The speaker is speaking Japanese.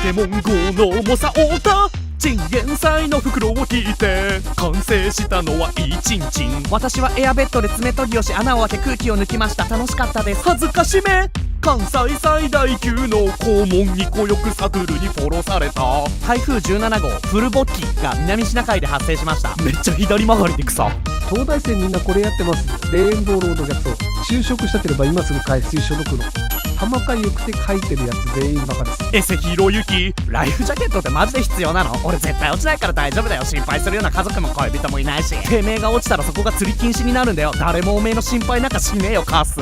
テモン GO の重さをたチンゲン菜の袋を引いて完成したのはいいチンチン。私はエアベッドで爪研ぎをし穴を開け空気を抜きました。楽しかったです。恥ずかしめ関西最大級の肛門2個よくサドゥルにフォローされた台風17号フルボッキが南シナ海で発生しました。めっちゃ左曲がりで草。東大生みんなこれやってます。レインボーロード逆走。就職したければ今すぐ海水所属の浜かゆくて書いてるやつ全員バカです。エセひろゆきライフジャケットってマジで必要なの？俺絶対落ちないから大丈夫だよ。心配するような家族も恋人もいないし。てめえが落ちたらそこが釣り禁止になるんだよ。誰もおめえの心配なんかしねえよカス。